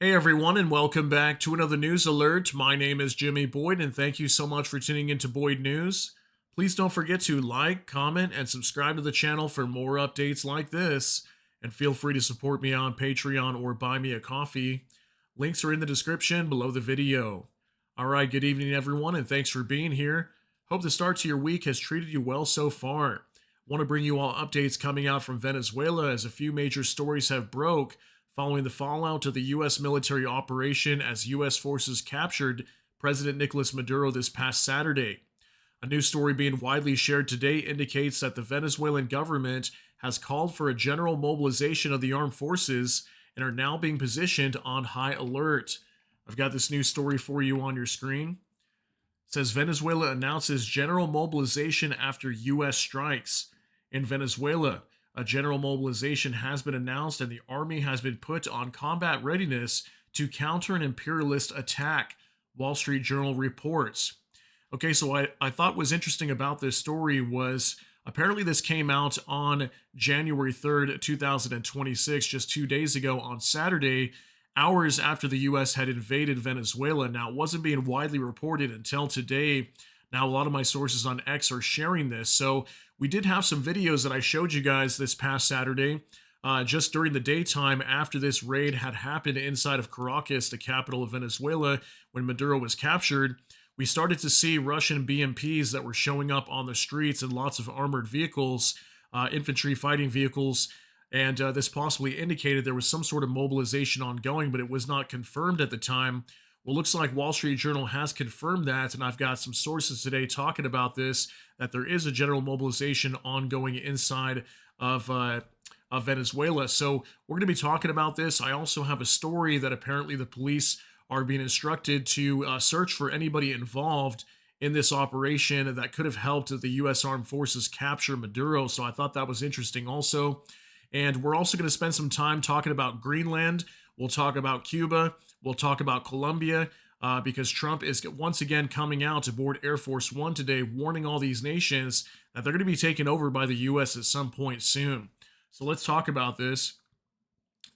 Hey everyone, and welcome back to another news alert. My name is Jimmy Boyd, and thank you so much for tuning into Boyd News. Please don't forget to like, comment, and subscribe to the channel for more updates like this. And feel free to support me on Patreon or buy me a coffee. Links are in the description below the video. All right, good evening, everyone, and thanks for being here. Hope the start to your week has treated you well so far. Want to bring you all updates coming out from Venezuela as a few major stories have broke following the fallout of the U.S. military operation as U.S. forces captured President Nicolas Maduro this past Saturday. A new story being widely shared today indicates that the Venezuelan government has called for a general mobilization of the armed forces and are now being positioned on high alert. I've got this new story for you on your screen. It says Venezuela announces general mobilization after U.S. strikes. In Venezuela, a general mobilization has been announced and the army has been put on combat readiness to counter an imperialist attack, Wall Street Journal reports. Okay, so I thought was interesting about this story was apparently this came out on January 3rd, 2026, just 2 days ago on Saturday, hours after the U.S. had invaded Venezuela. Now, it wasn't being widely reported until today. Now, a lot of my sources on X are sharing this. So we did have some videos that I showed you guys this past Saturday, just during the daytime after this raid had happened inside of Caracas, the capital of Venezuela, when Maduro was captured. We started to see Russian BMPs that were showing up on the streets and lots of armored vehicles, infantry fighting vehicles, and this possibly indicated there was some sort of mobilization ongoing, but it was not confirmed at the time. Well, looks like Wall Street Journal has confirmed that, and I've got some sources today talking about this, that there is a general mobilization ongoing inside of Venezuela. So we're going to be talking about this. I also have a story that apparently the police are being instructed to search for anybody involved in this operation that could have helped the U.S. Armed Forces capture Maduro. So I thought that was interesting also. And we're also going to spend some time talking about Greenland. We'll talk about Cuba. We'll talk about Colombia because Trump is once again coming out aboard Air Force One today, warning all these nations that they're going to be taken over by the U.S. at some point soon. So let's talk about this.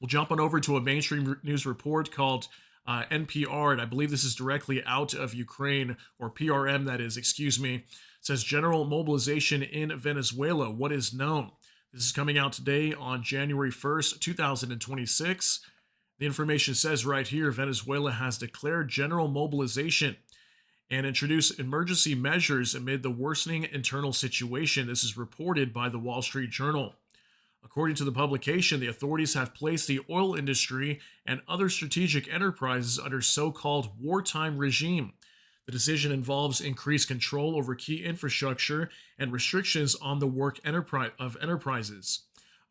We'll jump on over to a mainstream news report called NPR, and I believe this is directly out of Ukraine, or PRM, that is, excuse me. It says general mobilization in Venezuela. What is known? This is coming out today on January 1st, 2026. The information says right here Venezuela has declared general mobilization and introduced emergency measures amid the worsening internal situation. This is reported by the Wall Street Journal. According to the publication, the authorities have placed the oil industry and other strategic enterprises under so-called wartime regime. The decision involves increased control over key infrastructure and restrictions on the work of enterprises.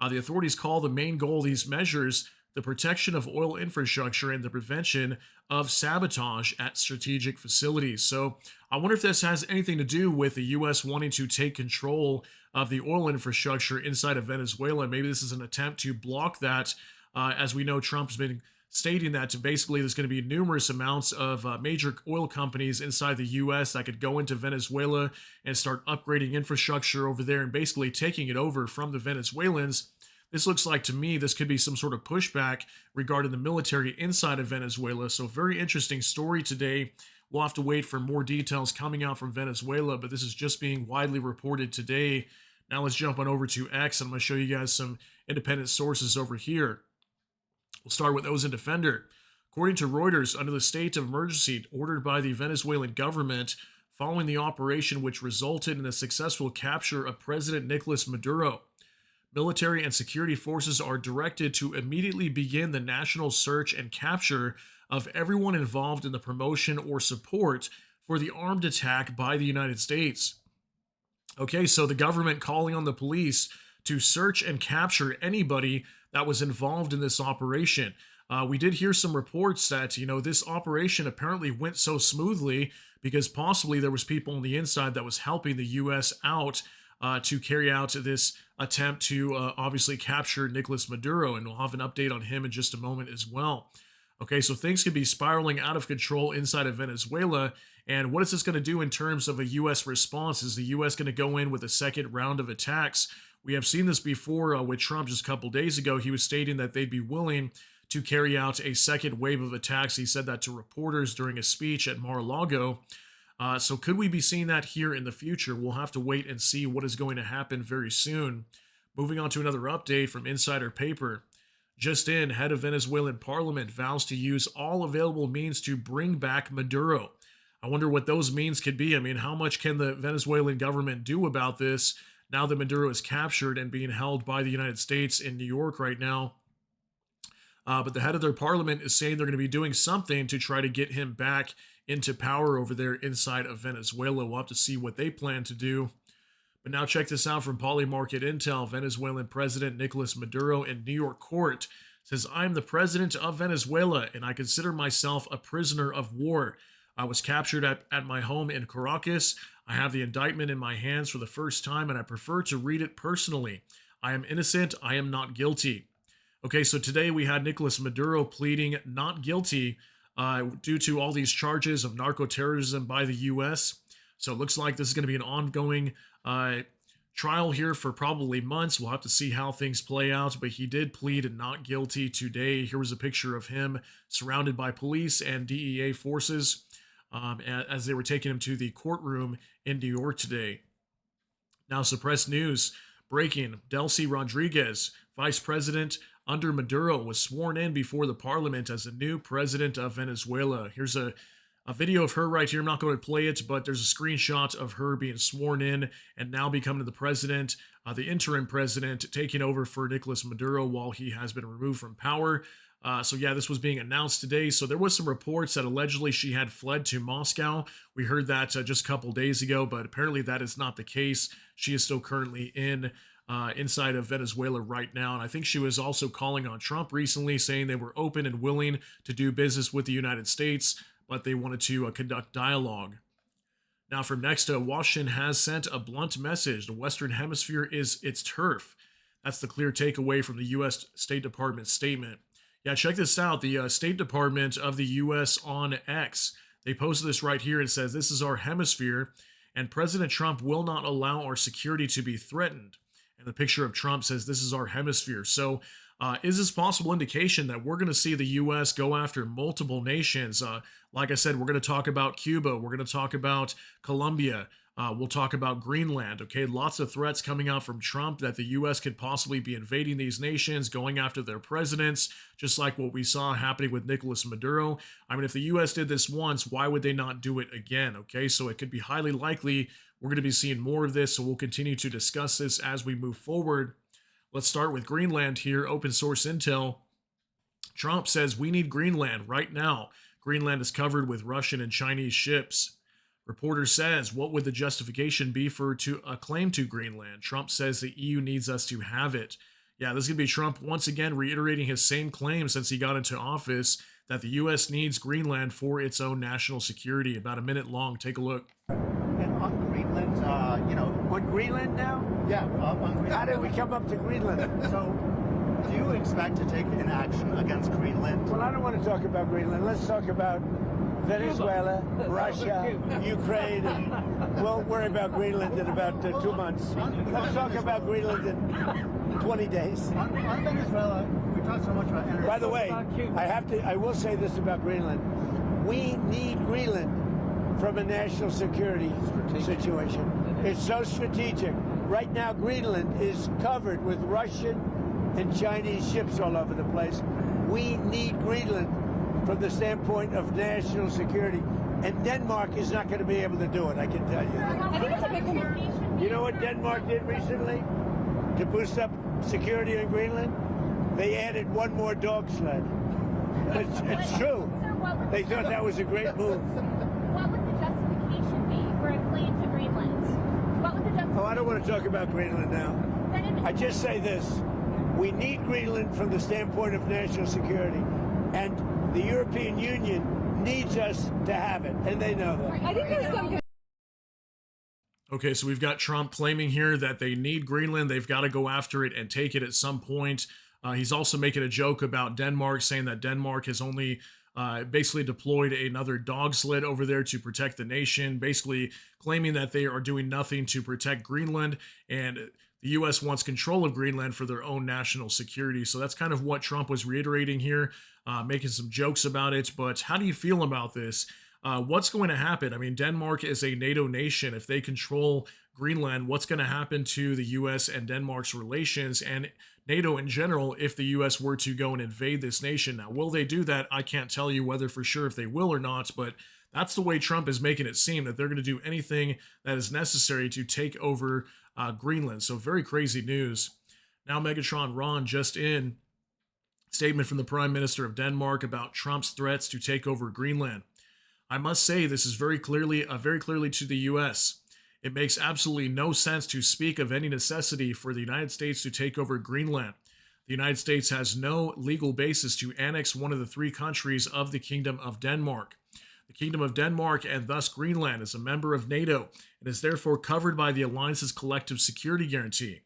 The authorities call the main goal of these measures the protection of oil infrastructure and the prevention of sabotage at strategic facilities. So I wonder if this has anything to do with the U.S. wanting to take control of the oil infrastructure inside of Venezuela. Maybe this is an attempt to block that. As we know, Trump's been stating that basically there's going to be numerous amounts of major oil companies inside the U.S. that could go into Venezuela and start upgrading infrastructure over there and basically taking it over from the Venezuelans. This looks like, to me, this could be some sort of pushback regarding the military inside of Venezuela. So very interesting story today. We'll have to wait for more details coming out from Venezuela, but this is just being widely reported today. Now let's jump on over to X, and I'm going to show you guys some independent sources over here. We'll start with Ozen Defender. According to Reuters, under the state of emergency ordered by the Venezuelan government following the operation which resulted in the successful capture of President Nicolas Maduro, military and security forces are directed to immediately begin the national search and capture of everyone involved in the promotion or support for the armed attack by the United States. Okay, so the government calling on the police to search and capture anybody that was involved in this operation. We did hear some reports that, this operation apparently went so smoothly because possibly there was people on the inside that was helping the U.S. out to carry out this attempt to obviously capture Nicolas Maduro, and we'll have an update on him in just a moment as well. Okay, so things could be spiraling out of control inside of Venezuela, and what is this going to do in terms of a U.S. response? Is the U.S. going to go in with a second round of attacks? We have seen this before with Trump just a couple days ago. He was stating that they'd be willing to carry out a second wave of attacks. He said that to reporters during a speech at Mar-a-Lago. So could we be seeing that here in the future? We'll have to wait and see what is going to happen very soon. Moving on to another update from Insider Paper. Just in, head of Venezuelan parliament vows to use all available means to bring back Maduro. I wonder what those means could be. I mean, how much can the Venezuelan government do about this now that Maduro is captured and being held by the United States in New York right now? But the head of their parliament is saying they're going to be doing something to try to get him back into power over there inside of Venezuela. We'll have to see what they plan to do. But now check this out from Polymarket Intel. Venezuelan President Nicolas Maduro in New York court says, "I'm the president of Venezuela and I consider myself a prisoner of war. I was captured at my home in Caracas. I have the indictment in my hands for the first time and I prefer to read it personally. I am innocent. I am not guilty." Okay, so today we had Nicolas Maduro pleading not guilty due to all these charges of narco-terrorism by the U.S. So it looks like this is going to be an ongoing trial here for probably months. We'll have to see how things play out, but he did plead not guilty today. Here was a picture of him surrounded by police and DEA forces as they were taking him to the courtroom in New York today. Now, suppressed news. Breaking. Delcy Rodriguez, vice president under Maduro, was sworn in before the parliament as the new president of Venezuela. Here's a video of her right here. I'm not going to play it, but there's a screenshot of her being sworn in and now becoming the president, the interim president, taking over for Nicolas Maduro while he has been removed from power. So yeah, this was being announced today. So there was some reports that allegedly she had fled to Moscow. We heard that just a couple days ago, but apparently that is not the case. She is still currently inside of Venezuela right now. And I think she was also calling on Trump recently, saying they were open and willing to do business with the United States, but they wanted to conduct dialogue. Now from next, Washington has sent a blunt message. The Western Hemisphere is its turf. That's the clear takeaway from the U.S. State Department statement. Yeah, check this out. The State Department of the U.S. on X, they posted this right here and says, "This is our hemisphere, and President Trump will not allow our security to be threatened." And the picture of Trump says, "This is our hemisphere." So is this possible indication that we're going to see the U.S. go after multiple nations? Like I said, we're going to talk about Cuba. We're going to talk about Colombia. We'll talk about Greenland. Okay, lots of threats coming out from Trump that the U.S. could possibly be invading these nations, going after their presidents, just like what we saw happening with Nicolas Maduro. I mean, if the U.S. did this once, why would they not do it again? Okay, so it could be highly likely we're going to be seeing more of this, so we'll continue to discuss this as we move forward. Let's start with Greenland here. Open source intel. Trump says we need Greenland right now. Greenland is covered with Russian and Chinese ships. Reporter says, what would the justification be for a claim to Greenland? Trump says the EU needs us to have it. Yeah, this is going to be Trump once again reiterating his same claim since he got into office, that the U.S. needs Greenland for its own national security. About a minute long. Take a look. And on Greenland, On Greenland now? yeah, on Greenland. How did we come up to Greenland? So, do you expect to take an action against Greenland? Well, I don't want to talk about Greenland. Let's talk about Venezuela, Russia, Ukraine, and we'll worry about Greenland in about 2 months. Let's talk about Greenland in 20 days. On Venezuela, we talk so much about energy. By the way, I will say this about Greenland. We need Greenland from a national security situation. It's so strategic. Right now, Greenland is covered with Russian and Chinese ships all over the place. We need Greenland from the standpoint of national security. And Denmark is not going to be able to do it, I can tell you. I think it's a big communication. You know what Denmark did recently to boost up security in Greenland? They added one more dog sled. It's true. They thought that was a great move. What would the justification be for a claim to Greenland? What would the justification? Oh, I don't want to talk about Greenland now. I just say this. We need Greenland from the standpoint of national security. And the European Union needs us to have it, and they know that. I think there's some. Okay, so we've got Trump claiming here that they need Greenland. They've got to go after it and take it at some point. He's also making a joke about Denmark, saying that Denmark has only basically deployed another dog sled over there to protect the nation, basically claiming that they are doing nothing to protect Greenland. And the U.S. wants control of Greenland for their own national security. So that's kind of what Trump was reiterating here, making some jokes about it. But how do you feel about this? What's going to happen? I mean, Denmark is a NATO nation. If they control Greenland, what's going to happen to the U.S. and Denmark's relations and NATO in general if the U.S. were to go and invade this nation? Now, will they do that? I can't tell you whether for sure if they will or not, but that's the way Trump is making it seem, that they're going to do anything that is necessary to take over Greenland. So very crazy news. Now, Megatron Ron just in. Statement from the Prime Minister of Denmark about Trump's threats to take over Greenland. I must say this is very clearly to the U.S. It makes absolutely no sense to speak of any necessity for the United States to take over Greenland. The United States has no legal basis to annex one of the three countries of the Kingdom of Denmark. The Kingdom of Denmark, and thus Greenland, is a member of NATO and is therefore covered by the alliance's collective security guarantee.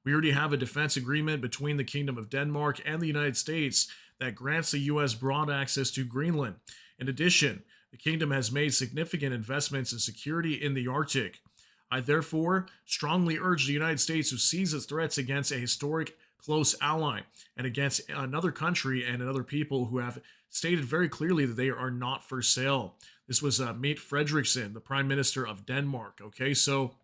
We already have a defense agreement between the Kingdom of Denmark and the United States that grants the U.S. broad access to Greenland. In addition, the Kingdom has made significant investments in security in the Arctic. I therefore strongly urge the United States to cease its threats against a historic close ally and against another country and other people who have stated very clearly that they are not for sale. This was Mette Frederiksen, the Prime Minister of Denmark. Okay, so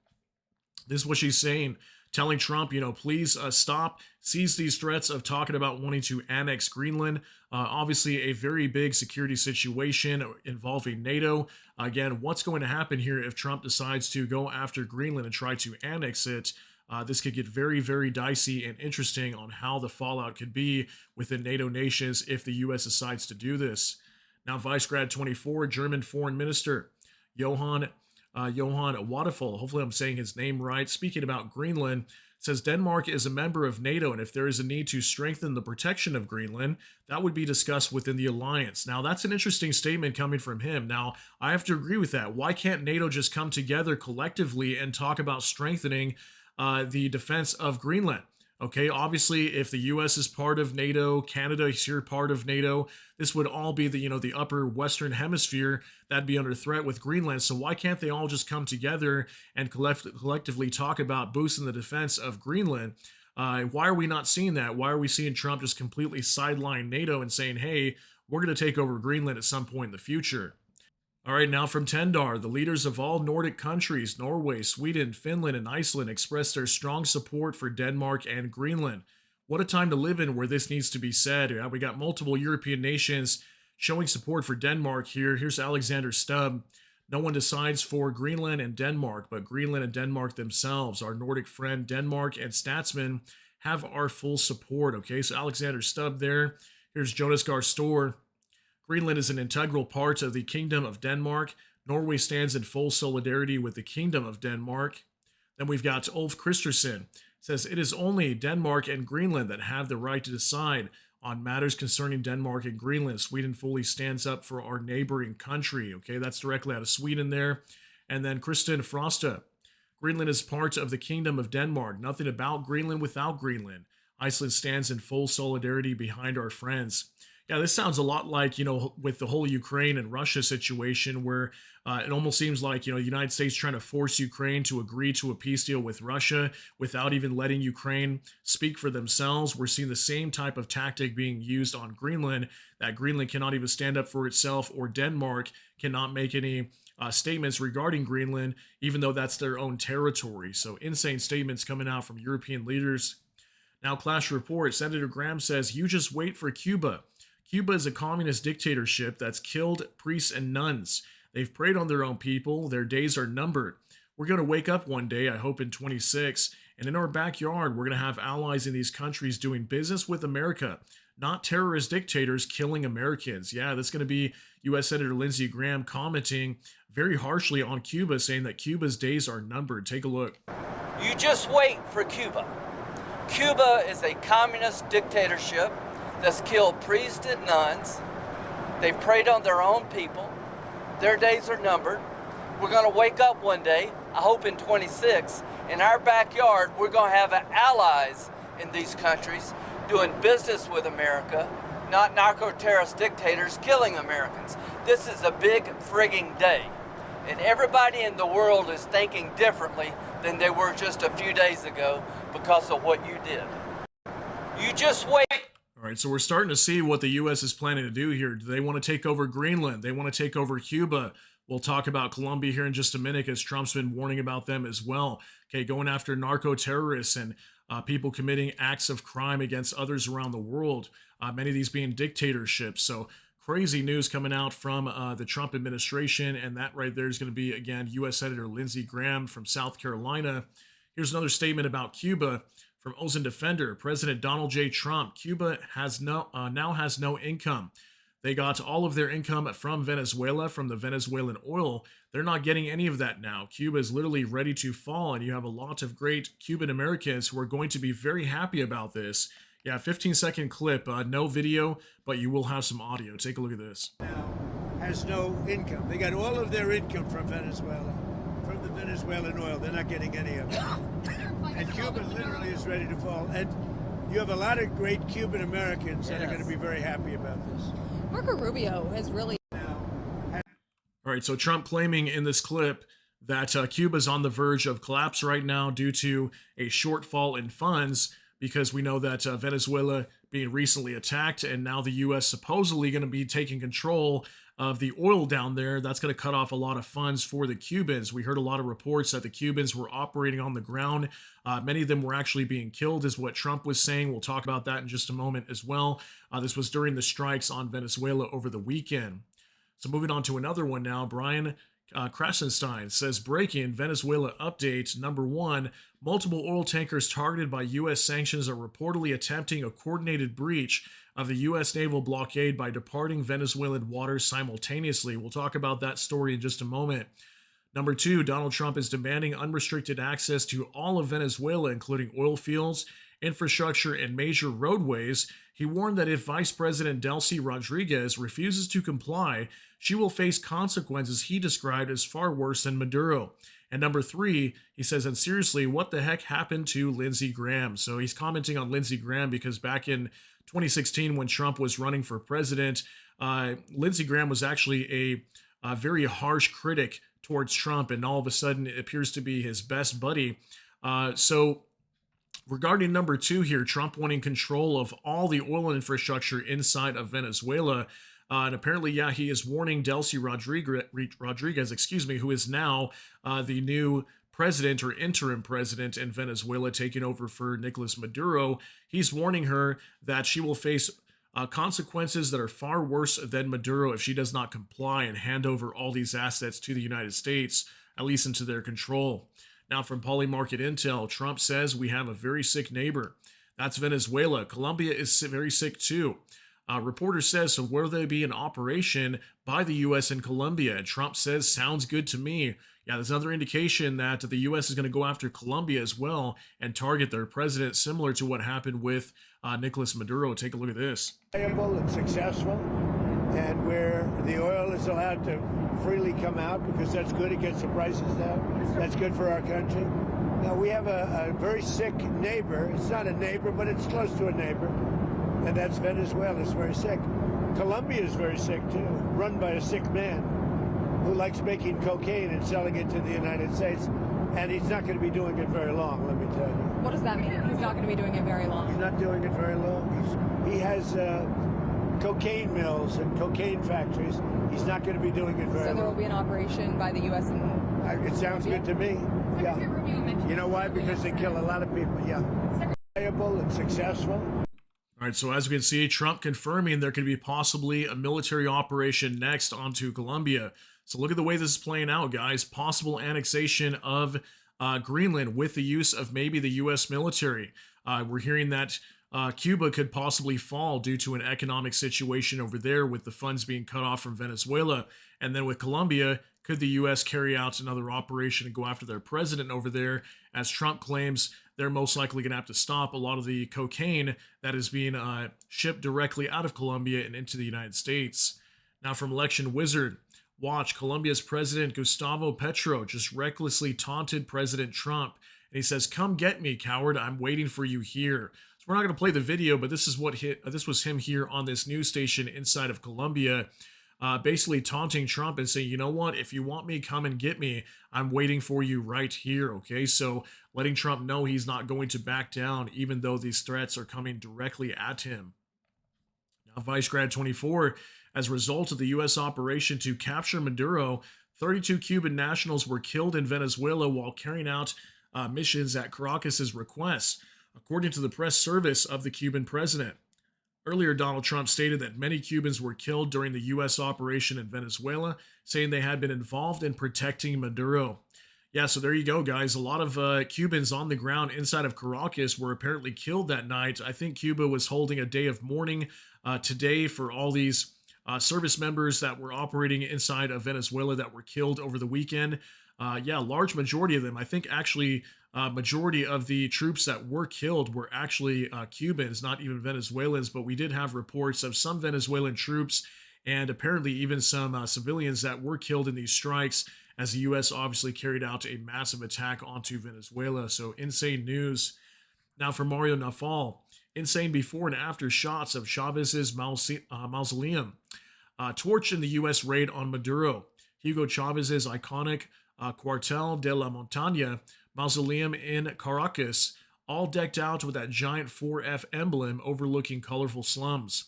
this is what she's saying, telling Trump, please stop, cease these threats of talking about wanting to annex Greenland. Obviously, a very big security situation involving NATO. Again, what's going to happen here if Trump decides to go after Greenland and try to annex it? This could get very, very dicey and interesting on how the fallout could be within NATO nations if the U.S. decides to do this. Now, Vicegrad 24, German Foreign Minister Johann Wadephul, hopefully I'm saying his name right, speaking about Greenland, says Denmark is a member of NATO, and if there is a need to strengthen the protection of Greenland, that would be discussed within the alliance. Now, that's an interesting statement coming from him. Now, I have to agree with that. Why can't NATO just come together collectively and talk about strengthening the defense of Greenland? Okay, obviously, if the U.S. is part of NATO, Canada is here part of NATO, this would all be the upper Western Hemisphere that'd be under threat with Greenland. So why can't they all just come together and collectively talk about boosting the defense of Greenland? Why are we not seeing that? Why are we seeing Trump just completely sideline NATO and saying, hey, we're going to take over Greenland at some point in the future? All right, now from Tendar, the leaders of all Nordic countries, Norway, Sweden, Finland, and Iceland, expressed their strong support for Denmark and Greenland. What a time to live in where this needs to be said. We got multiple European nations showing support for Denmark here. Here's Alexander Stubb. No one decides for Greenland and Denmark, but Greenland and Denmark themselves. Our Nordic friend Denmark and Statsman have our full support. Okay, so Alexander Stubb there. Here's Jonas Gahr Store. Greenland is an integral part of the Kingdom of Denmark. Norway stands in full solidarity with the Kingdom of Denmark. Then we've got Ulf Christensen. Says it is only Denmark and Greenland that have the right to decide on matters concerning Denmark and Greenland. Sweden fully stands up for our neighboring country. Okay, that's directly out of Sweden there. And then Kristen Frosta. Greenland is part of the Kingdom of Denmark. Nothing about Greenland without Greenland. Iceland stands in full solidarity behind our friends. Yeah, this sounds a lot like, with the whole Ukraine and Russia situation where it almost seems like, the United States trying to force Ukraine to agree to a peace deal with Russia without even letting Ukraine speak for themselves. We're seeing the same type of tactic being used on Greenland, that Greenland cannot even stand up for itself, or Denmark cannot make any statements regarding Greenland, even though that's their own territory. So insane statements coming out from European leaders. Now, Clash Report, Senator Graham says, you just wait for Cuba. Cuba is a communist dictatorship that's killed priests and nuns. They've preyed on their own people. Their days are numbered. We're going to wake up one day, I hope in 26, and in our backyard, we're going to have allies in these countries doing business with America, not terrorist dictators killing Americans. Yeah, that's going to be U.S. Senator Lindsey Graham commenting very harshly on Cuba, saying that Cuba's days are numbered. Take a look. You just wait for Cuba. Cuba is a communist dictatorship that's killed priests and nuns. They've preyed on their own people. Their days are numbered. We're going to wake up one day, I hope in 26. In our backyard, we're going to have allies in these countries doing business with America, not narco-terrorist dictators killing Americans. This is a big frigging day. And everybody in the world is thinking differently than they were just a few days ago, because of what you did. You just wait. All right, so we're starting to see what the U.S. is planning to do here. Do they want to take over Greenland? They want to take over Cuba. We'll talk about Colombia here in just a minute, as Trump's been warning about them as well. Okay, going after narco-terrorists and people committing acts of crime against others around the world, many of these being dictatorships. So crazy news coming out from the Trump administration, and that right there is going to be, again, U.S. Senator Lindsey Graham from South Carolina. Here's another statement about Cuba from Ozen Defender. President Donald J. Trump: Cuba now has no income. They got all of their income from Venezuela, from the Venezuelan oil. They're not getting any of that now. Cuba is literally ready to fall, and you have a lot of great Cuban Americans who are going to be very happy about this. Yeah, 15-second clip, no video, but you will have some audio. Take a look at this. Now has no income. They got all of their income from Venezuela, from the Venezuelan oil. They're not getting any of it. And Cuba literally is ready to fall. And you have a lot of great Cuban Americans that are going to be very happy about this. Marco Rubio has really... All right, so Trump claiming in this clip that Cuba's on the verge of collapse right now due to a shortfall in funds, because we know that Venezuela being recently attacked, and now the U.S. supposedly going to be taking control of the oil down there. That's going to cut off a lot of funds for the Cubans. We heard a lot of reports that the Cubans were operating on the ground. Many of them were actually being killed, is what Trump was saying. We'll talk about that in just a moment as well. This was during the strikes on Venezuela over the weekend. So moving on to another one now, Brian Krasenstein says, breaking Venezuela update. Number one, multiple oil tankers targeted by U.S. sanctions are reportedly attempting a coordinated breach of the U.S. naval blockade by departing Venezuelan waters simultaneously. We'll talk about that story in just a moment. Number two, Donald Trump is demanding unrestricted access to all of Venezuela, including oil fields, infrastructure, and major roadways. He warned that if Vice President Delcy Rodriguez refuses to comply, she will face consequences he described as far worse than Maduro. And number three, he says, and seriously, what the heck happened to Lindsey Graham? So he's commenting on Lindsey Graham because back in 2016, when Trump was running for president, Lindsey Graham was actually a very harsh critic towards Trump, and all of a sudden it appears to be his best buddy. So regarding number two here, Trump wanting control of all the oil infrastructure inside of Venezuela. And apparently, yeah, he is warning Delcy Rodriguez, who is now the new president or interim president in Venezuela, taking over for Nicolas Maduro. He's warning her that she will face consequences that are far worse than Maduro if she does not comply and hand over all these assets to the United States, at least into their control. Now, from Polymarket Intel, Trump says we have a very sick neighbor. That's Venezuela. Colombia is very sick too. Reporter says, so will there be an operation by the U.S. in Colombia? And Trump says, sounds good to me. Yeah, there's another indication that the U.S. is going to go after Colombia as well and target their president, similar to what happened with Nicolas Maduro. Take a look at this. Viable and successful, and where the oil is allowed to freely come out, because that's good. It gets the prices down. That's good for our country. Now, we have a very sick neighbor. It's not a neighbor, but it's close to a neighbor. And that's Venezuela. It's very sick. Colombia is very sick, too, run by a sick man who likes making cocaine and selling it to the United States. And he's not going to be doing it very long, let me tell you. What does that mean? He's not going to be doing it very long. He's not doing it very long. He has cocaine mills and cocaine factories. He's not going to be doing it very long. So there will be an operation by the U.S. and... It sounds good to me. Yeah. You know why? Because they kill a lot of people, yeah. Viable and successful. All right, so as we can see, Trump confirming there could be possibly a military operation next onto Colombia. So look at the way this is playing out, guys. Possible annexation of Greenland with the use of maybe the U.S. military. We're hearing that Cuba could possibly fall due to an economic situation over there with the funds being cut off from Venezuela. And then with Colombia, could the U.S. carry out another operation and go after their president over there? As Trump claims, they're most likely going to have to stop a lot of the cocaine that is being shipped directly out of Colombia and into the United States. Now from Election Wizard, watch, Colombia's President Gustavo Petro just recklessly taunted President Trump. And he says, come get me, coward. I'm waiting for you here. So we're not going to play the video, but this is what this was him here on this news station inside of Colombia. basically taunting Trump and saying, you know what, if you want me, come and get me. I'm waiting for you right here. Okay. So letting Trump know he's not going to back down, even though these threats are coming directly at him. Now, Vice Grad 24, as a result of the U.S. operation to capture Maduro, 32 Cuban nationals were killed in Venezuela while carrying out missions at Caracas' request, according to the press service of the Cuban president. Earlier, Donald Trump stated that many Cubans were killed during the U.S. operation in Venezuela, saying they had been involved in protecting Maduro. Yeah, so there you go, guys. A lot of Cubans on the ground inside of Caracas were apparently killed that night. I think Cuba was holding a day of mourning today for all these service members that were operating inside of Venezuela that were killed over the weekend. Yeah, large majority of them. I think actually majority of the troops that were killed were actually Cubans, not even Venezuelans, but we did have reports of some Venezuelan troops and apparently even some civilians that were killed in these strikes as the U.S. obviously carried out a massive attack onto Venezuela. So insane news. Now for Mario Nafal, insane before and after shots of Chavez's mausoleum. Torched in the U.S. raid on Maduro. Hugo Chavez's iconic Cuartel de la Montaña mausoleum in Caracas, all decked out with that giant 4F emblem overlooking colorful slums.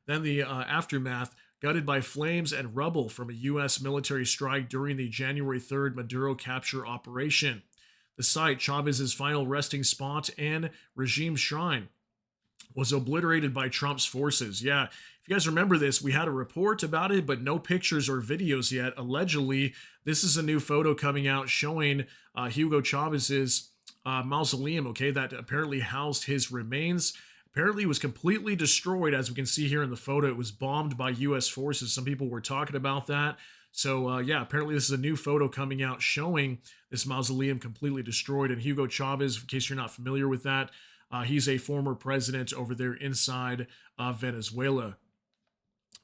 Then the aftermath, gutted by flames and rubble from a U.S. military strike during the January 3rd Maduro capture operation. The site, Chavez's final resting spot and regime shrine, was obliterated by Trump's forces. Yeah, if you guys remember this, we had a report about it, but no pictures or videos yet. Allegedly, this is a new photo coming out showing Hugo Chavez's mausoleum, okay, that apparently housed his remains. Apparently, it was completely destroyed, as we can see here in the photo. It was bombed by U.S. forces. Some people were talking about that. So, yeah, apparently this is a new photo coming out showing this mausoleum completely destroyed. And Hugo Chavez, in case you're not familiar with that, he's a former president over there inside Venezuela.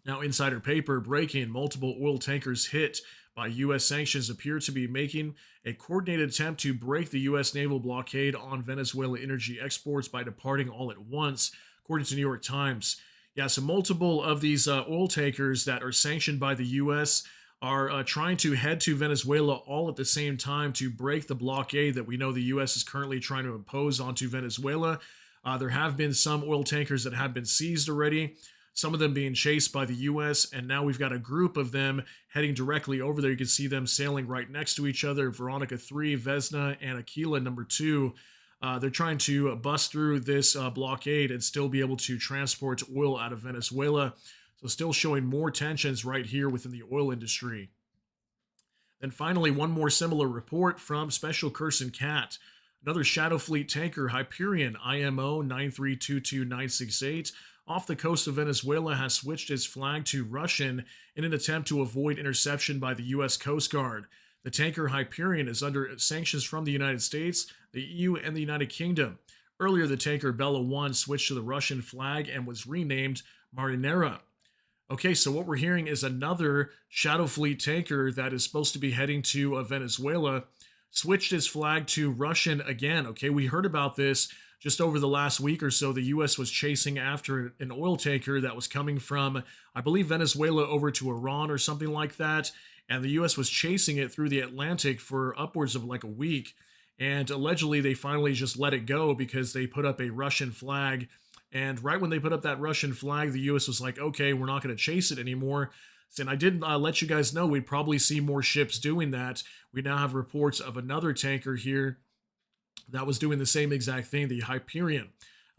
Now, insider paper breaking: multiple oil tankers hit by U.S. sanctions appear to be making a coordinated attempt to break the U.S. naval blockade on Venezuela energy exports by departing all at once, according to New York Times. Yeah, so multiple of these oil tankers that are sanctioned by the U.S. are trying to head to Venezuela all at the same time to break the blockade that we know the U.S. is currently trying to impose onto Venezuela. There have been some oil tankers that have been seized already, some of them being chased by the U.S., and now we've got a group of them heading directly over there. You can see them sailing right next to each other, Veronica 3, Vesna, and Aquila number 2. They're trying to bust through this blockade and still be able to transport oil out of Venezuela. So still showing more tensions right here within the oil industry. Then finally, one more similar report from Special Curson Cat. Another Shadow Fleet tanker, Hyperion IMO 9322968, off the coast of Venezuela, has switched its flag to Russian in an attempt to avoid interception by the U.S. Coast Guard. The tanker Hyperion is under sanctions from the United States, the EU, and the United Kingdom. Earlier, the tanker Bella 1 switched to the Russian flag and was renamed Marinera. Okay, so what we're hearing is another Shadow Fleet tanker that is supposed to be heading to Venezuela switched its flag to Russian again. Okay, we heard about this just over the last week or so. The U.S. was chasing after an oil tanker that was coming from, I believe, Venezuela over to Iran or something like that. And the U.S. was chasing it through the Atlantic for upwards of like a week. And allegedly, they finally just let it go because they put up a Russian flag. And right when they put up that Russian flag, the U.S. was like, okay, we're not going to chase it anymore. And I did let you guys know we'd probably see more ships doing that. We now have reports of another tanker here that was doing the same exact thing, the Hyperion.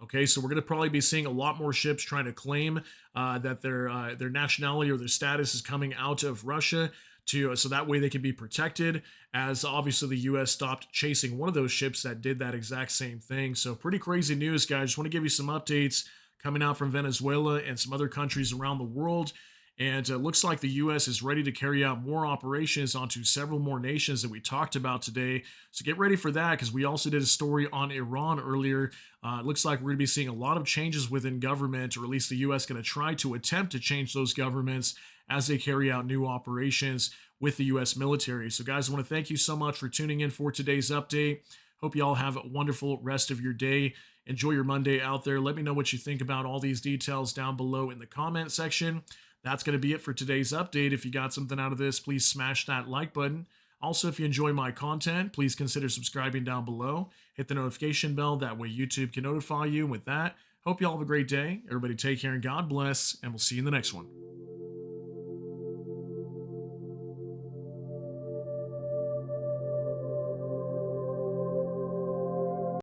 Okay, so we're going to probably be seeing a lot more ships trying to claim that their nationality or their status is coming out of Russia, so that way they can be protected, as obviously the U.S. stopped chasing one of those ships that did that exact same thing. So pretty crazy news, guys. Just want to give you some updates coming out from Venezuela and some other countries around the world. And it looks like the U.S. is ready to carry out more operations onto several more nations that we talked about today. So get ready for that, because we also did a story on Iran earlier. It looks like we're going to be seeing a lot of changes within government, or at least the U.S. going to try to attempt to change those governments as they carry out new operations with the U.S. military. So guys, I want to thank you so much for tuning in for today's update. Hope you all have a wonderful rest of your day. Enjoy your Monday out there. Let me know what you think about all these details down below in the comment section. That's going to be it for today's update. If you got something out of this, please smash that like button. Also, if you enjoy my content, please consider subscribing down below. Hit the notification bell, that way YouTube can notify you. With that, hope you all have a great day. Everybody take care and God bless, and we'll see you in the next one.